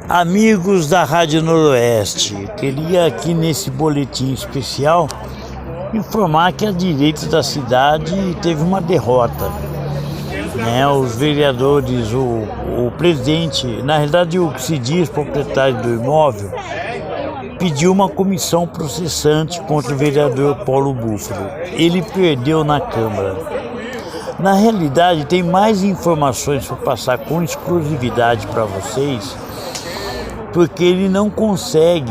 Amigos da Rádio Noroeste, queria aqui nesse boletim especial informar que a direita da cidade teve uma derrota. Os vereadores, o presidente, na realidade o que se diz proprietário do imóvel, pediu uma comissão processante contra o vereador Paulo Búfalo. Ele perdeu na Câmara. Na realidade, tem mais informações para passar com exclusividade para vocês, porque ele não consegue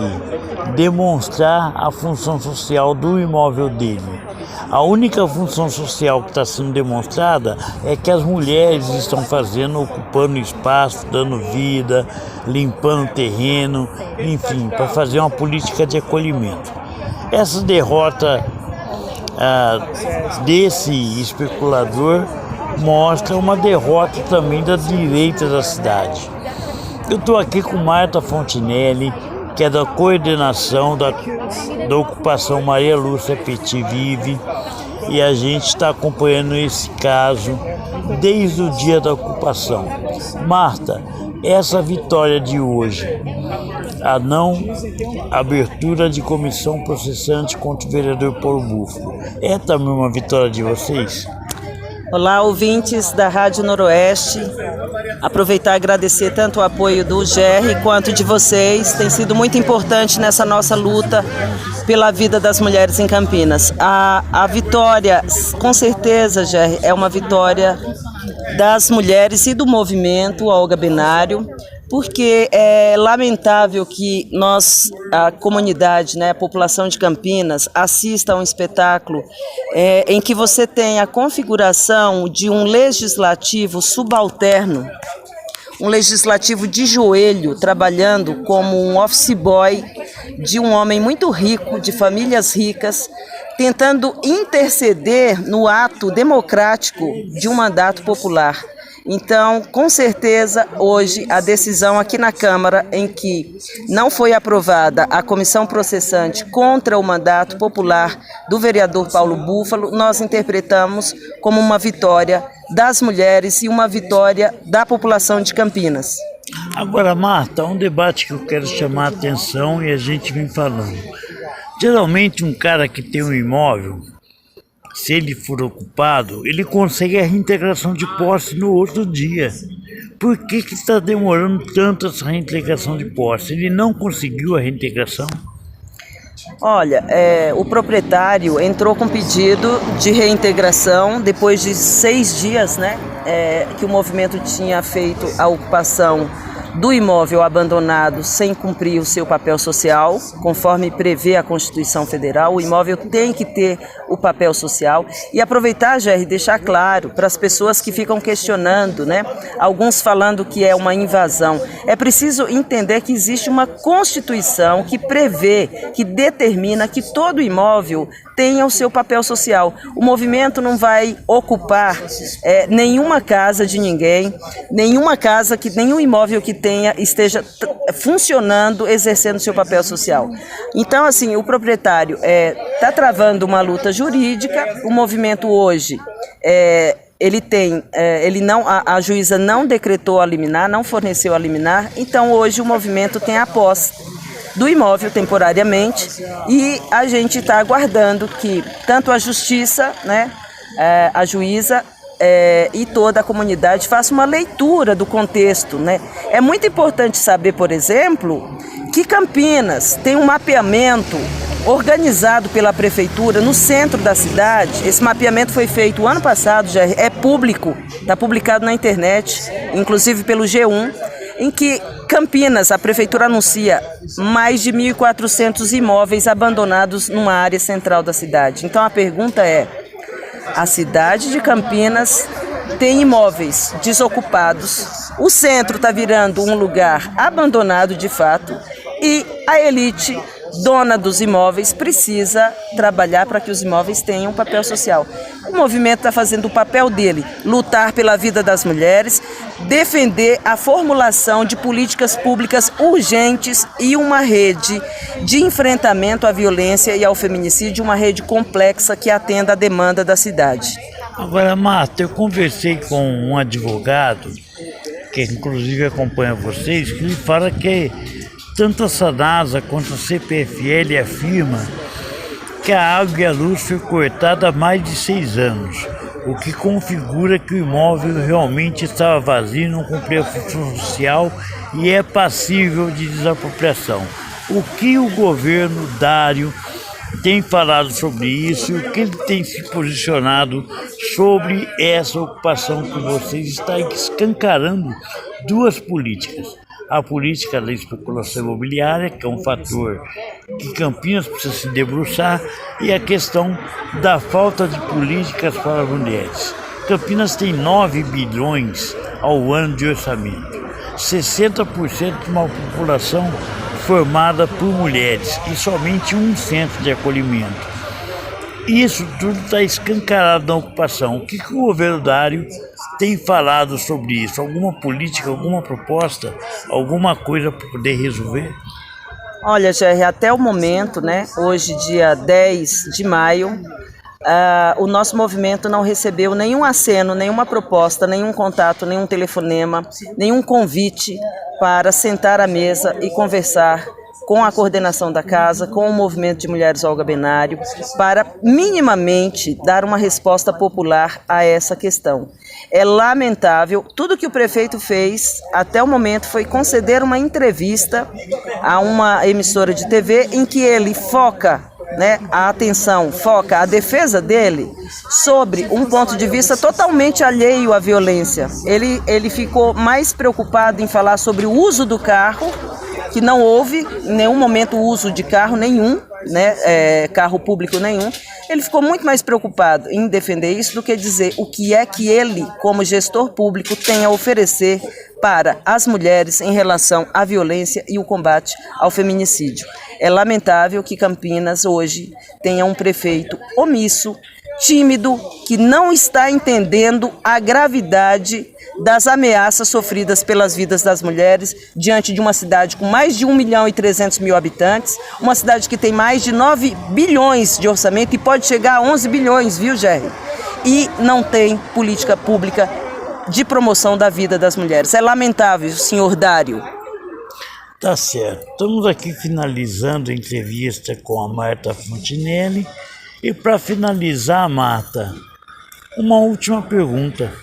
demonstrar a função social do imóvel dele. A única função social que está sendo demonstrada é que as mulheres estão fazendo, ocupando espaço, dando vida, limpando terreno, enfim, para fazer uma política de acolhimento. Essa derrota desse especulador mostra uma derrota também da direita da cidade. Eu estou aqui com Marta Fontinelli, que é da coordenação da ocupação Maria Lúcia Petit Vive, e a gente está acompanhando esse caso desde o dia da ocupação. Marta, essa vitória de hoje, a não abertura de comissão processante contra o vereador Paulo Búfalo, é também uma vitória de vocês? Olá, ouvintes da Rádio Noroeste. Aproveitar e agradecer tanto o apoio do GR quanto de vocês. Tem sido muito importante nessa nossa luta pela vida das mulheres em Campinas. A vitória, com certeza, GR, é uma vitória das mulheres e do movimento Olga Benário, porque é lamentável que nós, a comunidade, a população de Campinas, assista a um espetáculo em que você tem a configuração de um legislativo subalterno, um legislativo de joelho, trabalhando como um office boy de um homem muito rico, de famílias ricas, tentando interceder no ato democrático de um mandato popular. Então, com certeza, hoje, a decisão aqui na Câmara, em que não foi aprovada a comissão processante contra o mandato popular do vereador Paulo Búfalo, nós interpretamos como uma vitória das mulheres e uma vitória da população de Campinas. Agora, Marta, um debate que eu quero chamar a atenção e a gente vem falando. Geralmente, um cara que tem um imóvel, se ele for ocupado, ele consegue a reintegração de posse no outro dia. Por que está demorando tanto essa reintegração de posse? Ele não conseguiu a reintegração? Olha, o proprietário entrou com pedido de reintegração depois de 6 dias, que o movimento tinha feito a ocupação do imóvel abandonado sem cumprir o seu papel social, conforme prevê a Constituição Federal. O imóvel tem que ter o papel social. E aproveitar, GR, deixar claro para as pessoas que ficam questionando, alguns falando que é uma invasão. É preciso entender que existe uma Constituição que prevê, que determina que todo imóvel tenha o seu papel social. O movimento não vai ocupar nenhuma casa de ninguém, nenhum imóvel que esteja funcionando, exercendo seu papel social. Então, assim, o proprietário está travando uma luta jurídica. O movimento hoje, a juíza não decretou a liminar, não forneceu a liminar. Então, hoje o movimento tem a posse do imóvel temporariamente e a gente está aguardando que tanto a justiça, a juíza, e toda a comunidade faça uma leitura do contexto. É muito importante saber, por exemplo, que Campinas tem um mapeamento organizado pela prefeitura no centro da cidade. Esse mapeamento foi feito ano passado, já é público, está publicado na internet, inclusive pelo G1, em que Campinas, a prefeitura anuncia mais de 1.400 imóveis abandonados numa área central da cidade. Então a pergunta é: a cidade de Campinas tem imóveis desocupados, o centro está virando um lugar abandonado de fato e a elite dona dos imóveis precisa trabalhar para que os imóveis tenham um papel social. O movimento está fazendo o papel dele, lutar pela vida das mulheres, defender a formulação de políticas públicas urgentes e uma rede de enfrentamento à violência e ao feminicídio, uma rede complexa que atenda à demanda da cidade. Agora, Marta, eu conversei com um advogado que inclusive acompanha vocês, que ele fala que tanto a SANASA quanto a CPFL afirma que a água e a luz foi cortada há mais de 6 anos, o que configura que o imóvel realmente estava vazio, não cumpria a função social e é passível de desapropriação. O que o governo Dário tem falado sobre isso e o que ele tem se posicionado sobre essa ocupação que vocês estão escancarando duas políticas. A política da especulação imobiliária, que é um fator que Campinas precisa se debruçar, e a questão da falta de políticas para as mulheres. Campinas tem 9 bilhões ao ano de orçamento, 60% de uma população formada por mulheres e somente um centro de acolhimento. Isso tudo está escancarado na ocupação. O que o governo Dário tem falado sobre isso? Alguma política, alguma proposta, alguma coisa para poder resolver? Olha, Jerry, até o momento, né, hoje dia 10 de maio, o nosso movimento não recebeu nenhum aceno, nenhuma proposta, nenhum contato, nenhum telefonema, nenhum convite para sentar à mesa e conversar com a coordenação da casa, com o movimento de mulheres Olga Benário, para minimamente dar uma resposta popular a essa questão. É lamentável, tudo que o prefeito fez até o momento foi conceder uma entrevista a uma emissora de TV em que ele foca, né, a atenção, foca a defesa dele sobre um ponto de vista totalmente alheio à violência. Ele ficou mais preocupado em falar sobre o uso do carro, que não houve em nenhum momento o uso de carro nenhum, né, carro público nenhum. Ele ficou muito mais preocupado em defender isso do que dizer o que é que ele, como gestor público, tem a oferecer para as mulheres em relação à violência e o combate ao feminicídio. É lamentável que Campinas hoje tenha um prefeito omisso, tímido, que não está entendendo a gravidade das ameaças sofridas pelas vidas das mulheres diante de uma cidade com mais de 1.300.000 habitantes, uma cidade que tem mais de 9 bilhões de orçamento e pode chegar a 11 bilhões, viu, Jerry? E não tem política pública de promoção da vida das mulheres. É lamentável, senhor Dário. Tá certo. Estamos aqui finalizando a entrevista com a Marta Fontinelli. E para finalizar, Marta, uma última pergunta.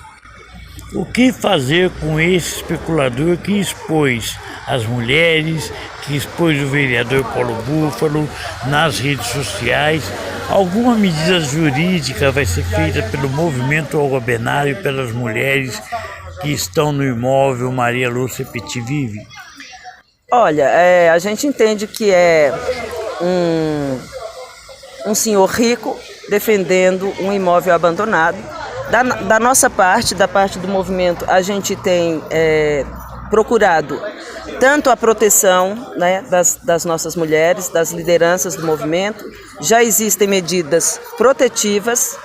O que fazer com esse especulador que expôs as mulheres, que expôs o vereador Paulo Búfalo nas redes sociais? Alguma medida jurídica vai ser feita pelo movimento Olga Benário pelas mulheres que estão no imóvel Maria Lúcia Petivive? Olha, a gente entende que é um senhor rico defendendo um imóvel abandonado. Da nossa parte, da parte do movimento, a gente tem procurado tanto a proteção, né, das nossas mulheres, das lideranças do movimento. Já existem medidas protetivas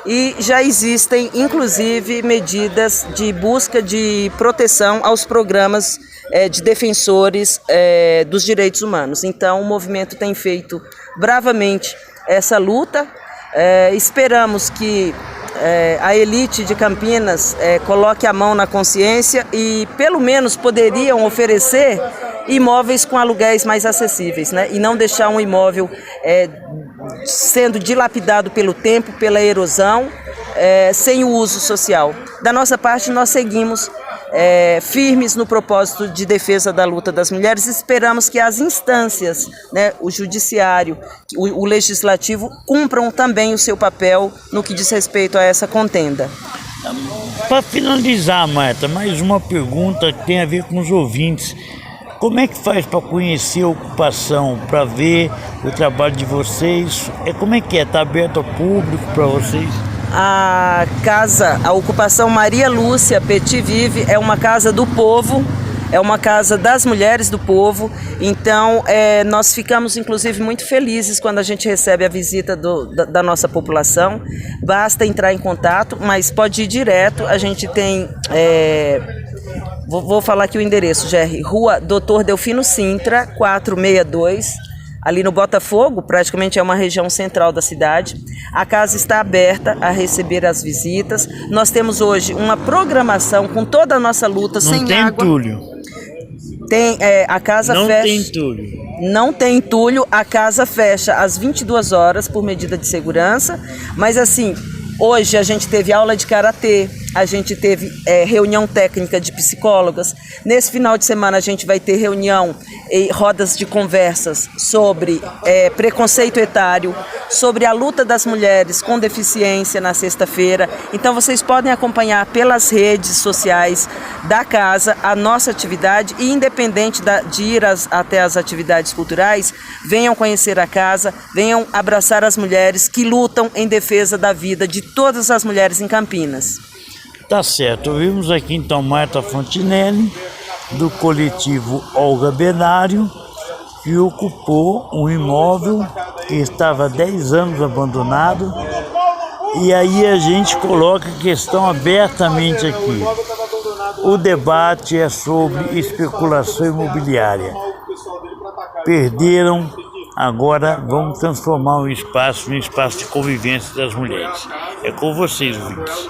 e já existem, inclusive, medidas de busca de proteção aos programas de defensores dos direitos humanos. Então, o movimento tem feito bravamente essa luta. Esperamos que a elite de Campinas coloque a mão na consciência e pelo menos poderiam oferecer imóveis com aluguéis mais acessíveis, né? E não deixar um imóvel sendo dilapidado pelo tempo, pela erosão, sem o uso social. Da nossa parte, nós seguimos firmes no propósito de defesa da luta das mulheres. Esperamos que as instâncias, né, o judiciário, o legislativo, cumpram também o seu papel no que diz respeito a essa contenda. Para finalizar, Marta, mais uma pergunta que tem a ver com os ouvintes. Como é que faz para conhecer a ocupação, para ver o trabalho de vocês? Como é que é? Está aberto ao público para vocês? A ocupação Maria Lúcia Petivive é uma casa do povo, é uma casa das mulheres do povo. Então, nós ficamos, inclusive, muito felizes quando a gente recebe a visita da nossa população. Basta entrar em contato, mas pode ir direto. A gente tem... Vou falar aqui o endereço, Jerry. Rua Doutor Delfino Sintra, 462. ali no Botafogo, praticamente é uma região central da cidade. A casa está aberta a receber as visitas. Nós temos hoje uma programação com toda a nossa luta sem Não tem água. entulho. Tem, a casa Não fecha. tem entulho. Não tem entulho, a casa fecha às 22 horas por medida de segurança, mas assim, hoje a gente teve aula de karatê, a gente teve reunião técnica de psicólogas. Nesse final de semana a gente vai ter reunião e rodas de conversas sobre preconceito etário, sobre a luta das mulheres com deficiência na sexta-feira. Então vocês podem acompanhar pelas redes sociais da casa a nossa atividade e independente de ir até as atividades culturais, venham conhecer a casa, venham abraçar as mulheres que lutam em defesa da vida de todas as mulheres em Campinas. Tá certo, vimos aqui então Marta Fontinelli, do coletivo Olga Benário, que ocupou um imóvel que estava há 10 anos abandonado, e aí a gente coloca a questão abertamente aqui. O debate é sobre especulação imobiliária. Perderam, agora vamos transformar um espaço em espaço de convivência das mulheres. É com vocês, ouvintes.